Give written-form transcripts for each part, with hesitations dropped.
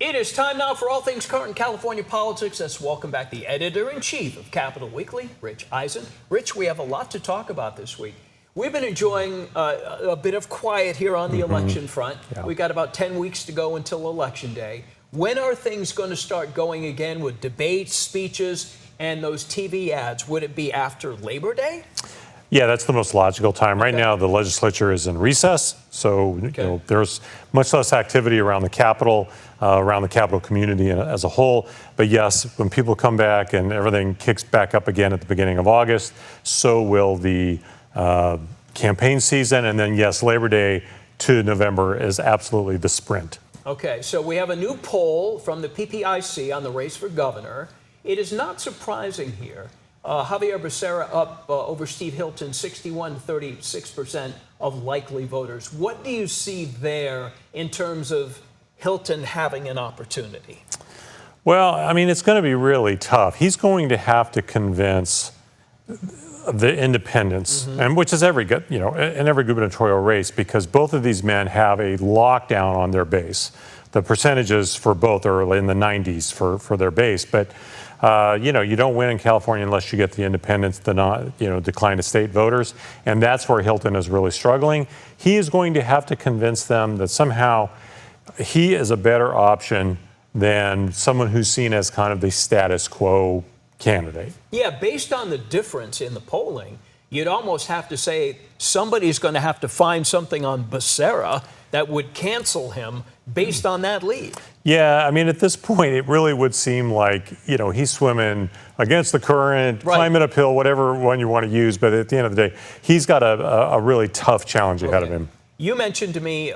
It is time now for all things current in California politics. Let's welcome back the editor-in-chief of Capital Weekly, Rich Eisen. Rich, we have a lot to talk about this week. We've been enjoying a bit of quiet here on the election front. Yeah. We've got about 10 weeks to go until Election Day. When are things going to start going again with debates, speeches, and those TV ads? Would it be after Labor Day? Yeah, that's the most logical time. Right now, the legislature is in recess, so there's much less activity around the Capitol community as a whole. But yes, when people come back and everything kicks back up again at the beginning of August, so will the campaign season. And then, yes, Labor Day to November is absolutely the sprint. Okay, so we have a new poll from the PPIC on the race for governor. It is not surprising here. Javier Becerra up over Steve Hilton, 61-36% of likely voters. What do you see there in terms of Hilton having an opportunity? Well, I mean, it's going to be really tough. He's going to have to convince the independents, and which is every in every gubernatorial race, because both of these men have a lockdown on their base. The percentages for both are in the 90s for their base, but you don't win in California unless you get the independents, the decline to state voters, and that's where Hilton is really struggling. He is going to have to convince them that somehow he is a better option than someone who's seen as kind of the status quo candidate. Yeah, based on the difference in the polling, you'd almost have to say somebody's going to have to find something on Becerra that would cancel him based on that lead. Yeah, I mean, at this point, it really would seem like, he's swimming against the current, climbing uphill, whatever one you want to use. But at the end of the day, he's got a really tough challenge ahead of him. You mentioned to me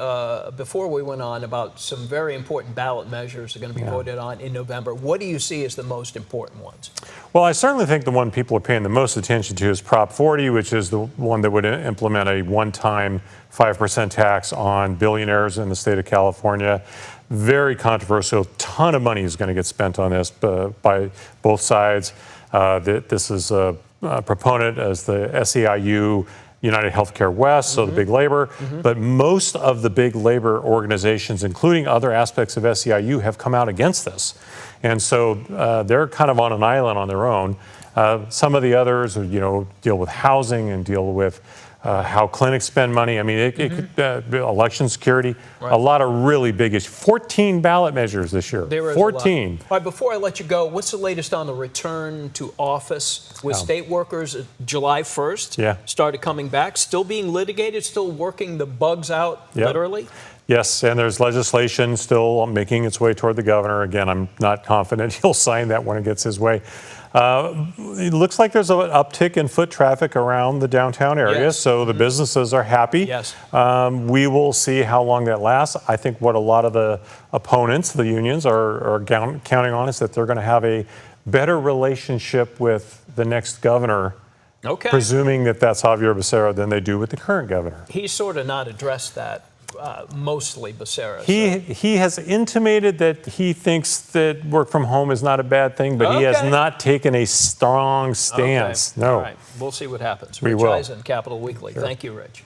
before we went on about some very important ballot measures that are going to be voted on in November. What do you see as the most important ones? Well, I certainly think the one people are paying the most attention to is Prop 40, which is the one that would implement a one-time 5% tax on billionaires in the state of California. Very controversial. A ton of money is going to get spent on this by both sides. This is a proponent as the SEIU, United Healthcare West, so the big labor, but most of the big labor organizations, including other aspects of SEIU, have come out against this. And so they're kind of on an island on their own. Some of the others, deal with housing and deal with how clinics spend money. I mean, it could election security, a lot of really big issues. 14 ballot measures this year. 14. All right, before I let you go, what's the latest on the return to office with state workers? July 1st started coming back, still being litigated, still working the bugs out, literally? Yes, and there's legislation still making its way toward the governor. Again, I'm not confident he'll sign that when it gets his way. It looks like there's an uptick in foot traffic around the downtown area, so the businesses are happy. Yes. We will see how long that lasts. I think what a lot of the opponents, the unions, are counting on is that they're going to have a better relationship with the next governor, presuming that that's Javier Becerra, than they do with the current governor. He's sort of not addressed that. Mostly Becerra. He has intimated that he thinks that work from home is not a bad thing, but he has not taken a strong stance. No. All right. We'll see what happens. We Rich will. Eisen, Capital Weekly. Thank you, Rich.